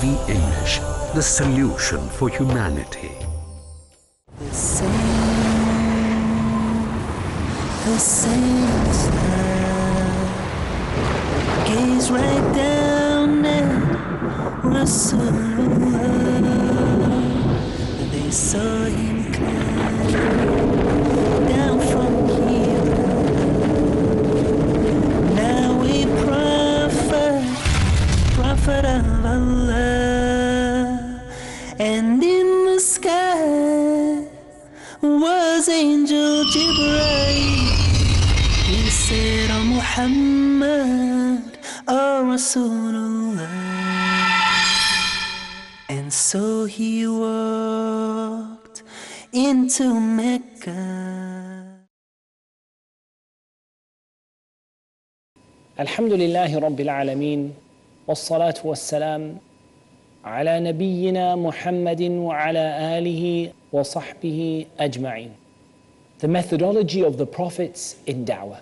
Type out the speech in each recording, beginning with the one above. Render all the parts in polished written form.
TV English, the solution for humanity. The same smile. Gaze right down at Rasulullah. They saw him climb down from here. Now we prophet of Allah, and in the sky was angel Ibraahim. He said, "Oh Muhammad, oh Rasulullah." And so he walked into Mecca. Alhamdulillahi Rabbil Alameen, wassalatu wassalam ala nabiyyina Muhammadin wa ala alihi wa sahbihi ajma'in. The methodology of the prophets in da'wah.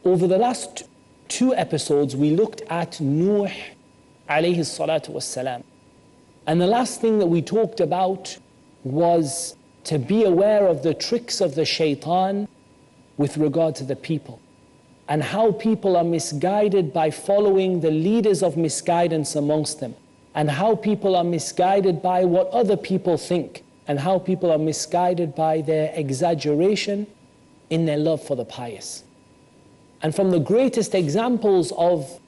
Over the last 2 episodes, we looked at Nuh alayhi salatu wassalam. And the last thing that we talked about was to be aware of the tricks of the shaitan with regard to the people, and how people are misguided by following the leaders of misguidance amongst them, and how people are misguided by what other people think, and how people are misguided by their exaggeration in their love for the pious. And from the greatest examples of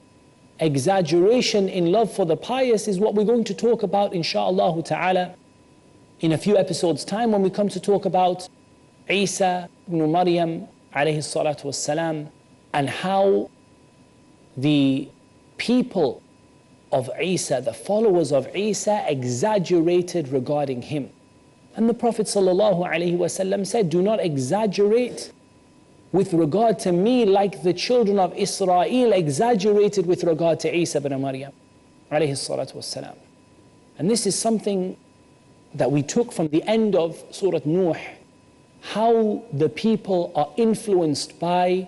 exaggeration in love for the pious is what we're going to talk about, insha'Allah ta'ala, in a few episodes' time, when we come to talk about Isa ibn Maryam alayhi salatu wassalam, and how the people of Isa, the followers of Isa, exaggerated regarding him. And the Prophet sallallahu alaihi wasallam said, "Do not exaggerate with regard to me like the children of Israel exaggerated with regard to Isa ibn Maryam alayhi salatu wassalam." And this is something that we took from the end of Surah Nuh, how the people are influenced by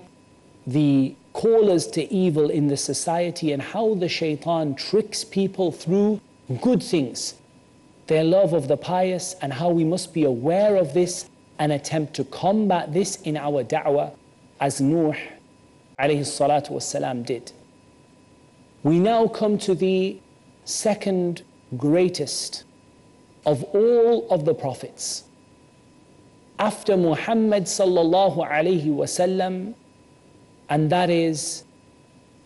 the callers to evil in the society, and how the shaitan tricks people through good things, their love of the pious, and how we must be aware of this and attempt to combat this in our da'wah, as Nuh alayhi salatu wassalam did. We now come to the second greatest of all of the prophets. After Muhammad sallallahu alayhi wasallam, and that is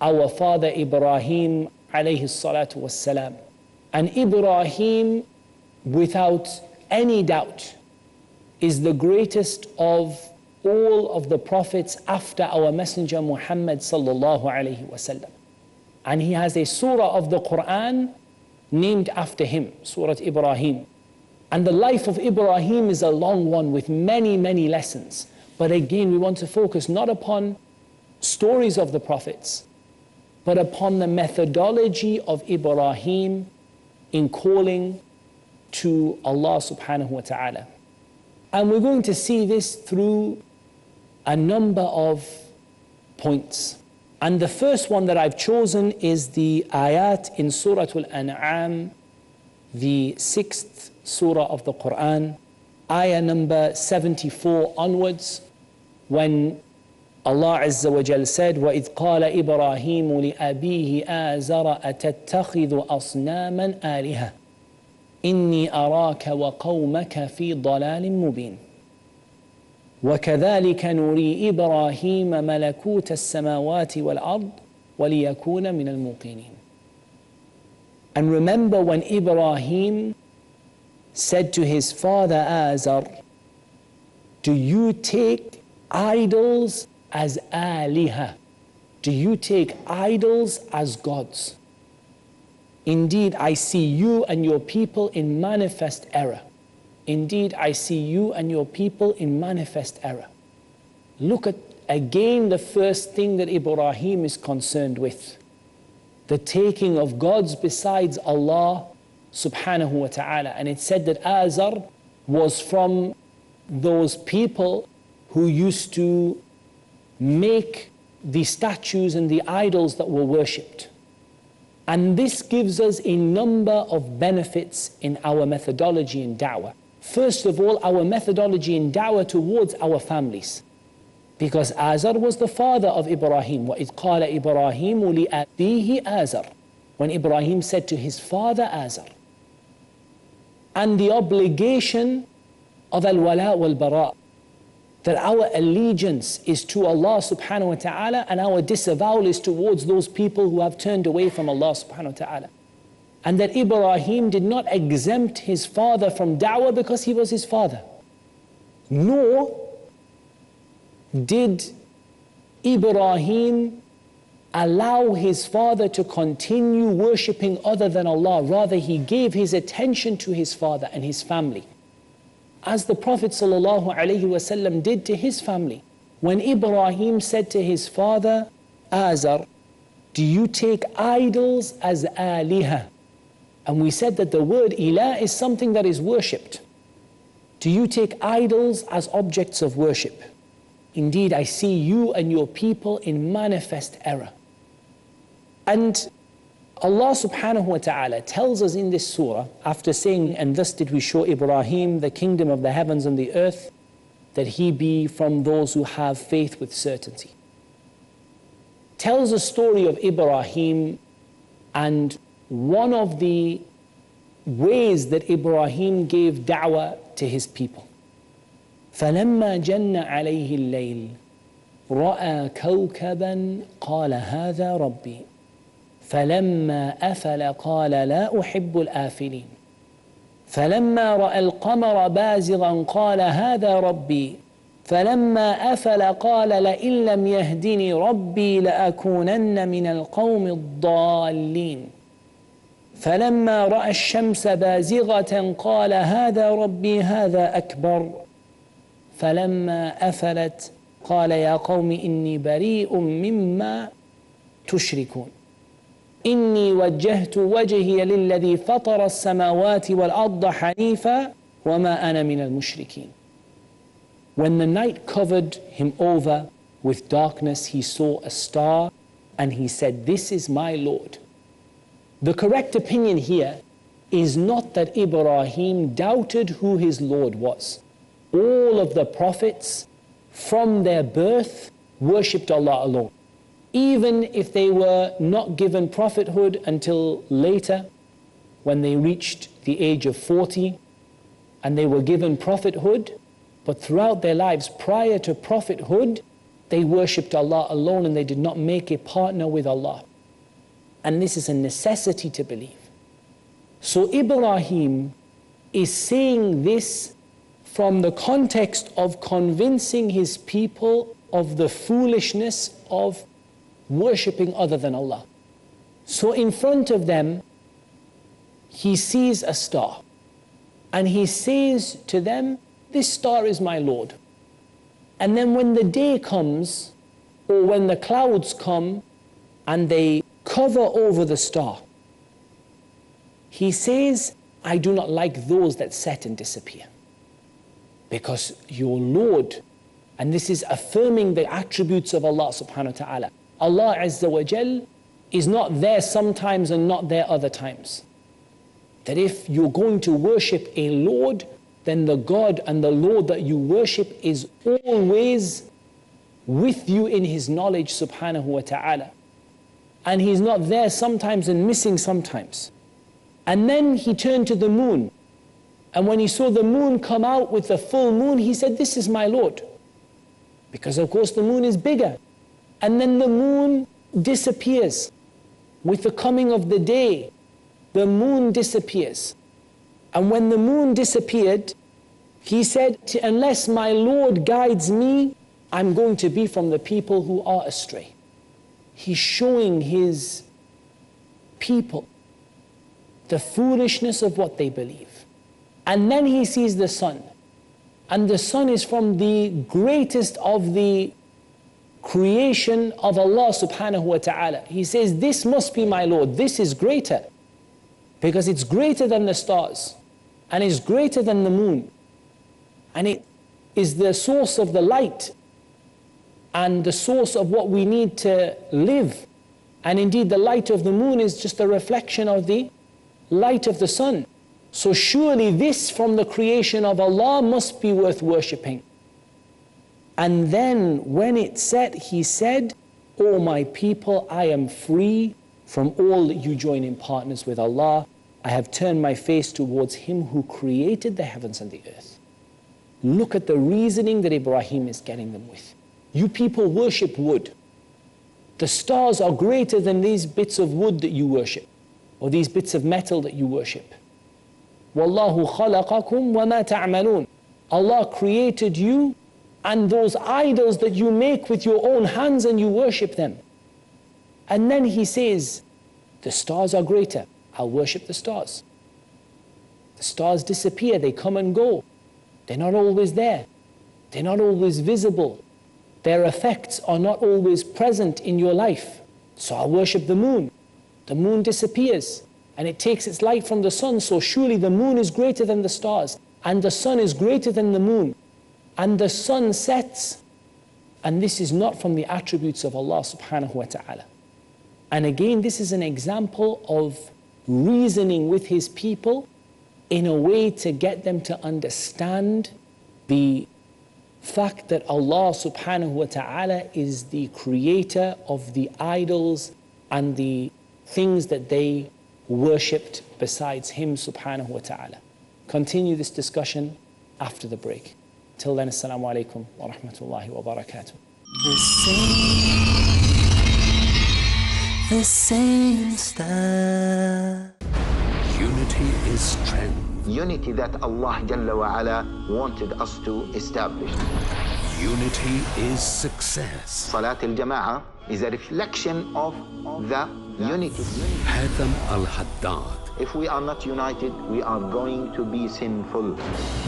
our father Ibrahim alayhi salatu wassalam. And Ibrahim, without any doubt, is the greatest of all of the prophets after our messenger Muhammad sallallahu alayhi wasallam. And he has a surah of the Quran named after him, Surah Ibrahim. And the life of Ibrahim is a long one with many, many lessons. But again, we want to focus not upon stories of the prophets, but upon the methodology of Ibrahim in calling to Allah subhanahu wa ta'ala. And we're going to see this through a number of points. And the first one that I've chosen is the ayat in Surah Al-An'am, the 6th surah of the Quran, ayah number 74 onwards, when Allah Azza wa Jal said, وَإِذْ قَالَ إِبْرَاهِيمُ لِأَبِيهِ آزَرَ أَتَتَّخِذُ أَصْنَامًا آلِهَةً إِنِّي أَرَاكَ وَقَوْمَكَ فِي ضَلَالٍ مُبِينٍ وَكَذَلِكَ نُرِي إِبْرَاهِيمَ مَلَكُوتَ السَّمَاوَاتِ وَالْأَرْضِ وَلِيَكُونَ مِنَ الْمُوقِنِينَ. And remember when Ibrahim said to his father Azar, "Do you take idols as aliha? Do you take idols as gods? Indeed, I see you and your people in manifest error. Indeed, I see you and your people in manifest error." Look at again the first thing that Ibrahim is concerned with, the taking of gods besides Allah subhanahu wa ta'ala. And it said that Azar was from those people who used to make the statues and the idols that were worshipped. And this gives us a number of benefits in our methodology in da'wah. First of all, our methodology in da'wah towards our families. Because Azar was the father of Ibrahim. وَإِذْ قَالَ إِبْرَاهِيمُ لِأَبِيهِ آزَرَ. When Ibrahim said to his father Azar. And the obligation of al-wala wal-bara, that our allegiance is to Allah subhanahu wa ta'ala and our disavowal is towards those people who have turned away from Allah subhanahu wa ta'ala. And that Ibrahim did not exempt his father from da'wah because he was his father. Nor did Ibrahim allow his father to continue worshipping other than Allah. Rather, he gave his attention to his father and his family, as the Prophet ﷺ did to his family. When Ibrahim said to his father, Azar, do you take idols as aliha? And we said that the word ilah is something that is worshipped. Do you take idols as objects of worship? Indeed, I see you and your people in manifest error. And Allah subhanahu wa ta'ala tells us in this surah, after saying, and thus did we show Ibrahim the kingdom of the heavens and the earth, that he be from those who have faith with certainty. Tells a story of Ibrahim, and one of the ways that Ibrahim gave da'wah to his people. فَلَمَّا جَنَّ عَلَيْهِ اللَّيْلِ رَأَى كَوْكَبًا قَالَ هَذَا رَبِّي فَلَمَّا أَفَلَ قَالَ لَا أُحِبُّ الْآفِلِينَ فَلَمَّا رَأَى الْقَمَرَ بَازِغًا قَالَ هَذَا رَبِّي فَلَمَّا أَفَلَ قَالَ لَئِن لَّمْ يَهْدِنِي رَبِّي لَأَكُونَنَّ مِنَ الْقَوْمِ الضَّالِّينَ فَلَمَّا رَأَى الشَّمْسَ بَازِغَةً قَالَ هَذَا رَبِّي هَذَا أَكْبَرُ فَلَمَّا أَفَلَتْ قَالَ يَا قَوْمِ إِنِّي بَرِيءٌ مِّمَّا تُشْرِكُونَ إِنِّي وَجَّهْتُ وَجْهِيَ لِلَّذِي فَطَرَ السَّمَاوَاتِ وَالْأَرْضَ حَنِيفًا وَمَا أَنَا مِنَ الْمُشْرِكِينَ. When the night covered him over with darkness, he saw a star and he said, "This is my Lord." The correct opinion here is not that Ibrahim doubted who his Lord was. All of the prophets from their birth worshipped Allah alone. Even if they were not given prophethood until later, when they reached the age of 40 and they were given prophethood, but throughout their lives prior to prophethood, they worshipped Allah alone and they did not make a partner with Allah. And this is a necessity to believe. So Ibrahim is saying this from the context of convincing his people of the foolishness of worshipping other than Allah. So in front of them, he sees a star and he says to them, "This star is my Lord." And then when the day comes, or when the clouds come and they cover over the star, he says, "I do not like those that set and disappear. Because your Lord," and this is affirming the attributes of Allah subhanahu wa ta'ala. Allah Azza wa Jal is not there sometimes and not there other times. That if you're going to worship a Lord, then the God and the Lord that you worship is always with you in His knowledge subhanahu wa ta'ala. And He's not there sometimes and missing sometimes. And then he turned to the moon. And when he saw the moon come out with the full moon, he said, "This is my Lord." Because of course the moon is bigger. And then the moon disappears. With the coming of the day, the moon disappears. And when the moon disappeared, he said, "Unless my Lord guides me, I'm going to be from the people who are astray." He's showing his people the foolishness of what they believe. And then he sees the sun. And the sun is from the greatest of the creation of Allah subhanahu wa ta'ala. He says, "This must be my Lord. This is greater." Because it's greater than the stars. And it's greater than the moon. And it is the source of the light. And the source of what we need to live. And indeed, the light of the moon is just a reflection of the light of the sun. So surely this from the creation of Allah must be worth worshipping. And then when it set, he said, O my people, I am free from all that you join in partners with Allah. I have turned my face towards Him who created the heavens and the earth. Look at the reasoning that Ibrahim is getting them with. You people worship wood. The stars are greater than these bits of wood that you worship, or these bits of metal that you worship. Wallahu khalaqakum wa ma ta'malun. Allah created you and those idols that you make with your own hands and you worship them. And then he says, the stars are greater. I'll worship the stars. The stars disappear, they come and go. They're not always there. They're not always visible. Their effects are not always present in your life. So I'll worship the moon. The moon disappears and it takes its light from the sun. So surely the moon is greater than the stars, and the sun is greater than the moon. And the sun sets, and this is not from the attributes of Allah subhanahu wa ta'ala. And again, this is an example of reasoning with his people in a way to get them to understand the fact that Allah subhanahu wa ta'ala is the creator of the idols and the things that they worshipped besides him subhanahu wa ta'ala. Continue this discussion after the break. Till then, assalamu alaikum wa rahmatullahi wa barakatuh. The same star. Unity is strength. Unity that Allah Jalla wa Ala wanted us to establish. Unity is success. Salat al-Jama'ah is a reflection of the unity. Hatham al-Haddad. If we are not united, we are going to be sinful.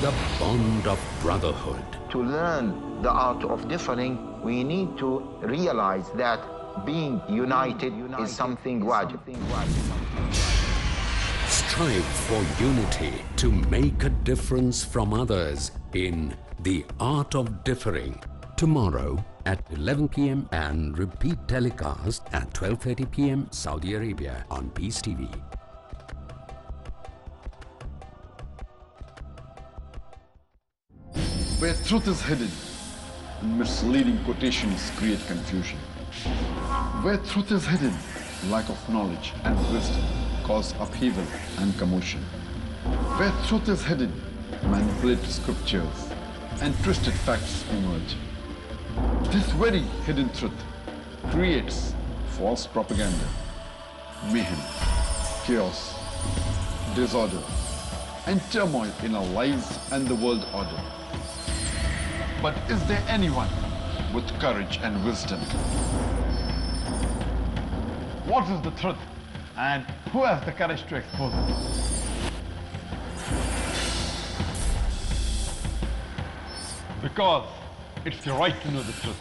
The bond of brotherhood. To learn the art of differing, we need to realize that being united is something wajib. Strive for unity to make a difference from others in The Art of Differing. Tomorrow at 11 p.m. and repeat telecast at 12:30 p.m. Saudi Arabia on Peace TV. Where truth is hidden, misleading quotations create confusion. Where truth is hidden, lack of knowledge and wisdom cause upheaval and commotion. Where truth is hidden, manipulated scriptures and twisted facts emerge. This very hidden truth creates false propaganda, mayhem, chaos, disorder, and turmoil in our lives and the world order. But is there anyone with courage and wisdom? What is the truth, and who has the courage to expose it? Because it's your right to know the truth.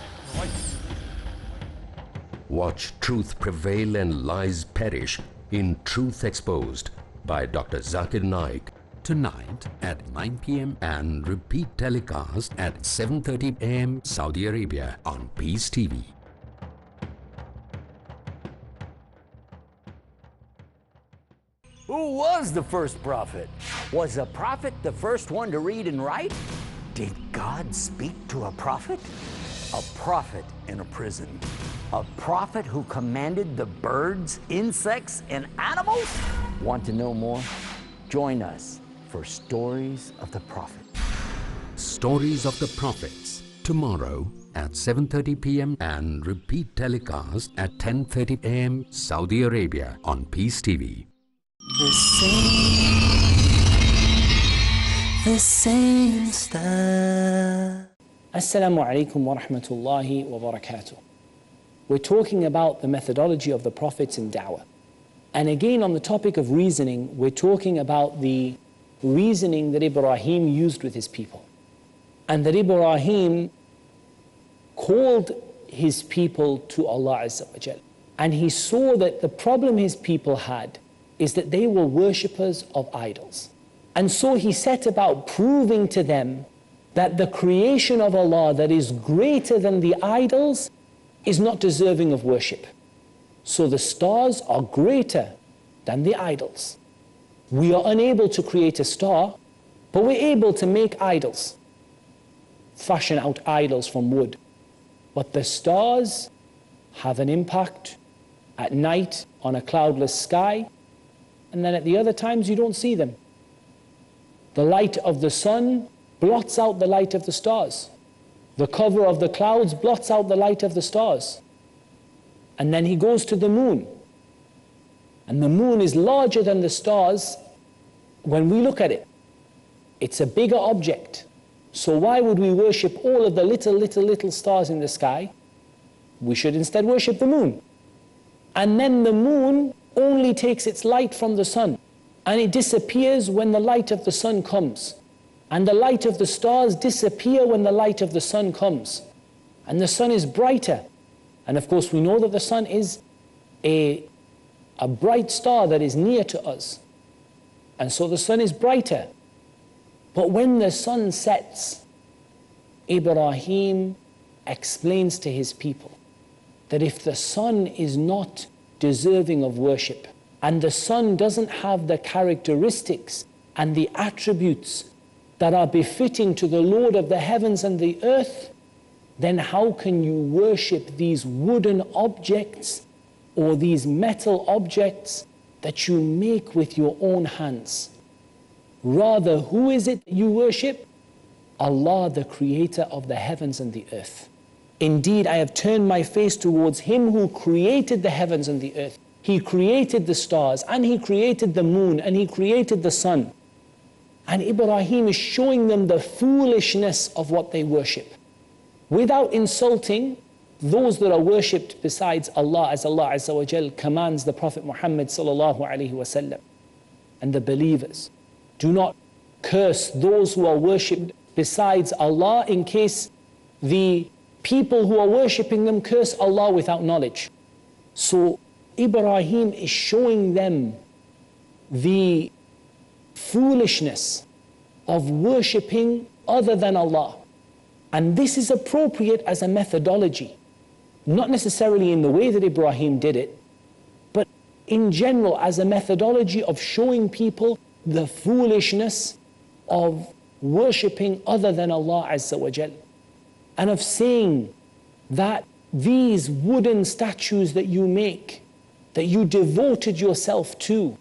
Watch Truth Prevail and Lies Perish in Truth Exposed by Dr. Zakir Naik. Tonight at 9 p.m. and repeat telecast at 7:30 a.m. Saudi Arabia on Peace TV. Who was the first prophet? Was a prophet the first one to read and write? Did God speak to a prophet? A prophet in a prison. A prophet who commanded the birds, insects, and animals? Want to know more? Join us for Stories of the Prophet. Stories of the Prophets. Tomorrow at 7:30 p.m. and repeat telecast at 10:30 a.m. Saudi Arabia on Peace TV. The same star. Assalamu alaikum wa rahmatullahi wa barakatuh. We're talking about the methodology of the prophets in da'wah. And again, on the topic of reasoning, we're talking about the reasoning that Ibrahim used with his people. And that Ibrahim called his people to Allah Azza wa Jal. And he saw that the problem his people had is that they were worshippers of idols. And so he set about proving to them that the creation of Allah that is greater than the idols is not deserving of worship. So the stars are greater than the idols. We are unable to create a star, but we're able to make idols, fashion out idols from wood. But the stars have an impact at night on a cloudless sky, and then at the other times you don't see them. The light of the sun blots out the light of the stars. The cover of the clouds blots out the light of the stars. And then he goes to the moon. And the moon is larger than the stars when we look at it. It's a bigger object. So why would we worship all of the little stars in the sky? We should instead worship the moon. And then the moon only takes its light from the sun, and it disappears when the light of the sun comes. And the light of the stars disappear when the light of the sun comes. And the sun is brighter. And of course we know that the sun is a bright star that is near to us. And so the sun is brighter. But when the sun sets, Ibrahim explains to his people that if the sun is not deserving of worship, and the sun doesn't have the characteristics and the attributes that are befitting to the Lord of the heavens and the earth, then how can you worship these wooden objects or these metal objects that you make with your own hands? Rather, who is it you worship? Allah, the creator of the heavens and the earth. Indeed, I have turned my face towards Him who created the heavens and the earth. He created the stars, and He created the moon, and He created the sun. And Ibrahim is showing them the foolishness of what they worship, without insulting those that are worshipped besides Allah, as Allah Azza wa Jal commands the Prophet Muhammad sallallahu alaihi wasallam and the believers. Do not curse those who are worshipped besides Allah, in case the people who are worshipping them curse Allah without knowledge. So Ibrahim is showing them the foolishness of worshipping other than Allah. And this is appropriate as a methodology, not necessarily in the way that Ibrahim did it, but in general as a methodology of showing people the foolishness of worshipping other than Allah Azza wa Jal, and of saying that these wooden statues that you make, that you devoted yourself to,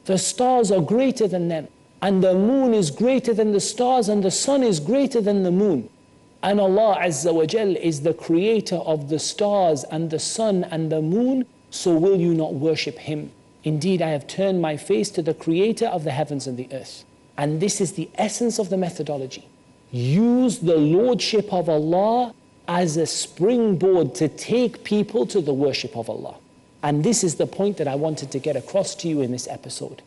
the stars are greater than them, and the moon is greater than the stars, and the sun is greater than the moon. And Allah Azza wa Jal is the creator of the stars and the sun and the moon, so will you not worship Him? Indeed, I have turned my face to the creator of the heavens and the earth. And this is the essence of the methodology. Use the lordship of Allah as a springboard to take people to the worship of Allah. And this is the point that I wanted to get across to you in this episode.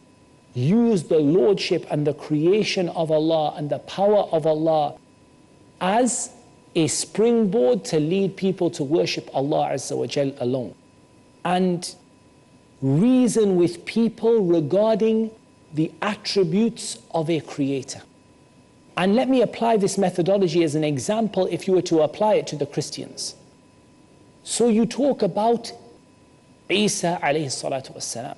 Use the lordship and the creation of Allah and the power of Allah as a springboard to lead people to worship Allah Azza wa Jal alone. And reason with people regarding the attributes of a creator. And let me apply this methodology as an example if you were to apply it to the Christians. So you talk about Isa alayhi salatu wassalam.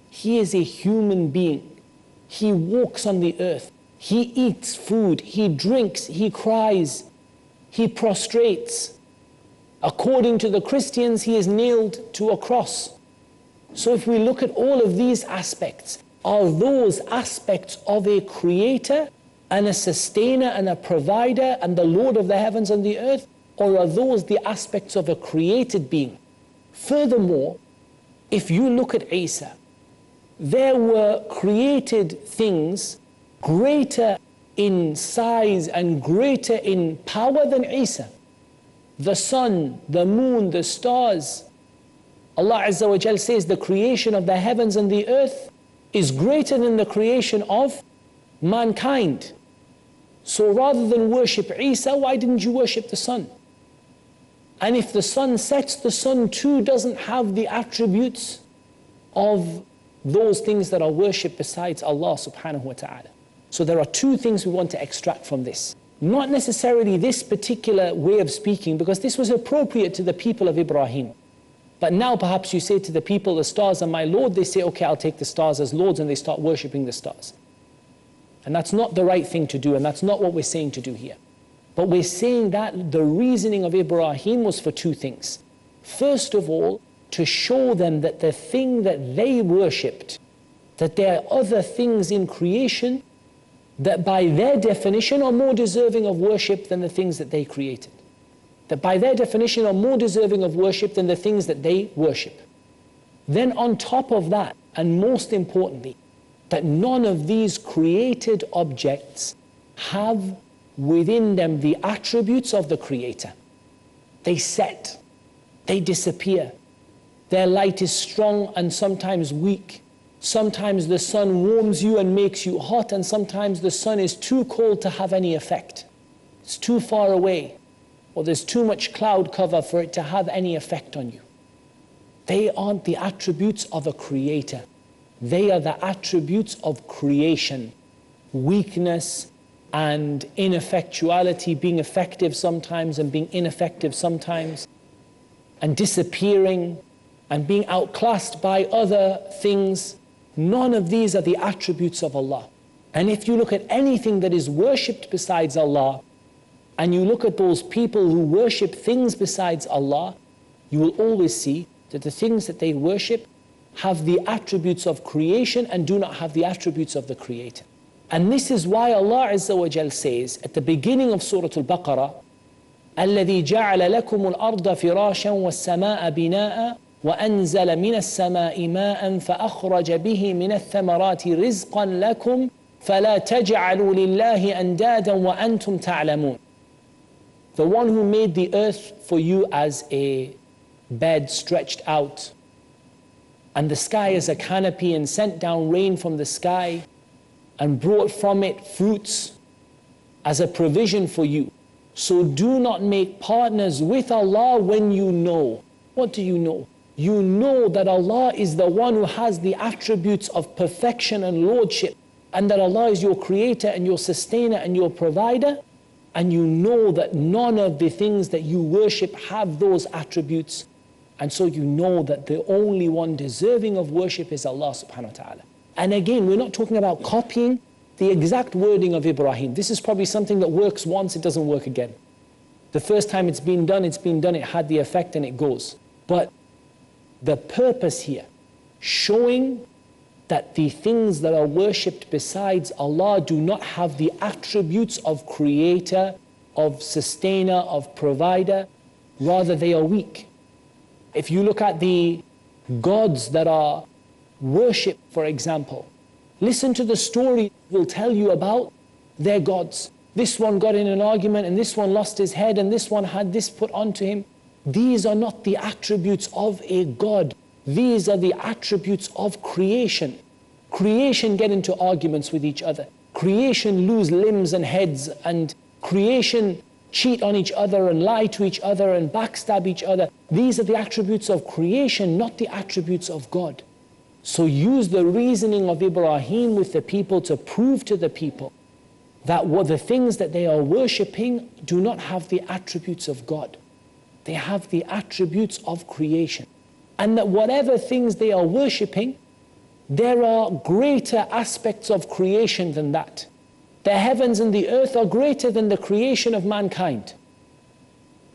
He is a human being. He walks on the earth. He eats food. He drinks. He cries. He prostrates. According to the Christians, he is nailed to a cross. So if we look at all of these aspects, are those aspects of a creator and a sustainer and a provider and the Lord of the heavens and the earth, or are those the aspects of a created being? Furthermore, if you look at Isa, there were created things greater in size and greater in power than Isa. The sun, the moon, the stars. Allah Azza wa Jal says the creation of the heavens and the earth is greater than the creation of mankind. So rather than worship Isa, why didn't you worship the sun? And if the sun sets, the sun too doesn't have the attributes of those things that are worshipped besides Allah subhanahu wa ta'ala. So there are two things we want to extract from this. Not necessarily this particular way of speaking, because this was appropriate to the people of Ibrahim. But now perhaps you say to the people, the stars are my Lord, they say, okay, I'll take the stars as lords, and they start worshipping the stars. And that's not the right thing to do, and that's not what we're saying to do here. But we're saying that the reasoning of Ibrahim was for two things. First of all, to show them that the thing that they worshipped, that there are other things in creation that by their definition are more deserving of worship than the things that they created. That by their definition are more deserving of worship than the things that they worship. Then on top of that, and most importantly, that none of these created objects have within them the attributes of the Creator. They set, they disappear. Their light is strong and sometimes weak. Sometimes the sun warms you and makes you hot, and sometimes the sun is too cold to have any effect. It's too far away, or there's too much cloud cover for it to have any effect on you. They aren't the attributes of a creator. They are the attributes of creation. Weakness and ineffectuality, being effective sometimes and being ineffective sometimes, and disappearing and being outclassed by other things. None of these are the attributes of Allah. And if you look at anything that is worshipped besides Allah, and you look at those people who worship things besides Allah, you will always see that the things that they worship have the attributes of creation and do not have the attributes of the Creator. And this is why Allah Azza wa Jal says at the beginning of Surah Al-Baqarah, الَّذِي جَعَلَ لَكُمُ الْأَرْضَ فِرَاشًا وَالسَّمَاءَ بِنَاءً وأنزل من السماء ماء فأخرج به من الثمرات رزقا لكم فلا تجعلوا لله أندادا وأنتم تعلمون. The one who made the earth for you as a bed stretched out, and the sky as a canopy, and sent down rain from the sky, and brought from it fruits as a provision for you. So do not make partners with Allah when you know. What do you know? You know that Allah is the one who has the attributes of perfection and lordship, and that Allah is your creator and your sustainer and your provider, and you know that none of the things that you worship have those attributes, and so you know that the only one deserving of worship is Allah subhanahu wa ta'ala. And again, we're not talking about copying the exact wording of Ibrahim. This is probably something that works once, it doesn't work again. The first time it's been done, it had the effect and it goes. But the purpose here, showing that the things that are worshipped besides Allah do not have the attributes of creator, of sustainer, of provider, rather they are weak. If you look at the gods that are worshipped, for example, listen to the story will tell you about their gods. This one got in an argument, and this one lost his head, and this one had this put onto him. These are not the attributes of a God. These are the attributes of creation. Creation get into arguments with each other. Creation lose limbs and heads, and creation cheat on each other and lie to each other and backstab each other. These are the attributes of creation, not the attributes of God. So use the reasoning of Ibrahim with the people to prove to the people that what the things that they are worshipping do not have the attributes of God. They have the attributes of creation. And that whatever things they are worshipping, there are greater aspects of creation than that. The heavens and the earth are greater than the creation of mankind.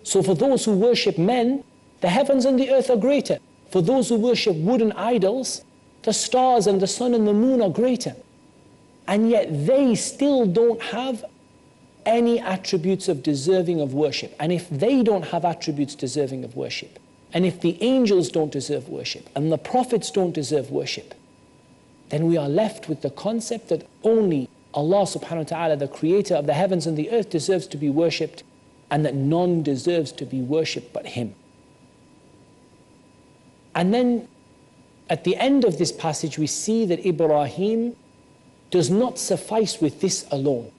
So for those who worship men, the heavens and the earth are greater. For those who worship wooden idols, the stars and the sun and the moon are greater. And yet they still don't have any attributes of deserving of worship. And if they don't have attributes deserving of worship, and if the angels don't deserve worship, and the prophets don't deserve worship, then we are left with the concept that only Allah subhanahu wa ta'ala, the creator of the heavens and the earth, deserves to be worshipped, and that none deserves to be worshipped but Him. And then at the end of this passage we see that Ibrahim does not suffice with this alone,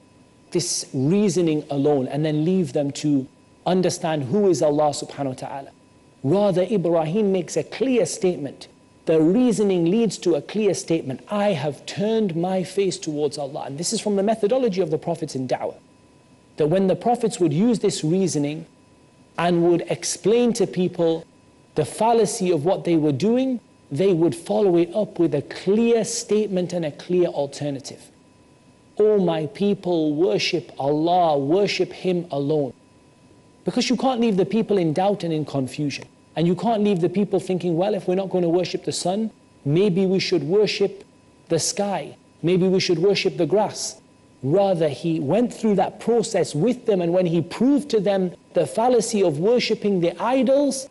this reasoning alone, and then leave them to understand who is Allah subhanahu wa ta'ala. Rather, Ibrahim makes a clear statement. The reasoning leads to a clear statement. I have turned my face towards Allah. And this is from the methodology of the prophets in da'wah. That when the prophets would use this reasoning and would explain to people the fallacy of what they were doing, they would follow it up with a clear statement and a clear alternative. O my people, worship Allah, worship Him alone. Because you can't leave the people in doubt and in confusion. And you can't leave the people thinking, well, if we're not going to worship the sun, maybe we should worship the sky. Maybe we should worship the grass. Rather, He went through that process with them, and when He proved to them the fallacy of worshipping the idols,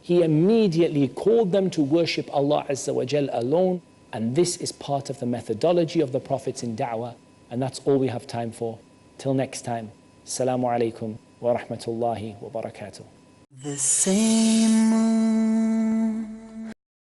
He immediately called them to worship Allah Azza wa Jal alone. And this is part of the methodology of the Prophets in da'wah. And that's all we have time for. Till next time. Assalamu alaikum wa rahmatullahi wa barakatuh. The same moon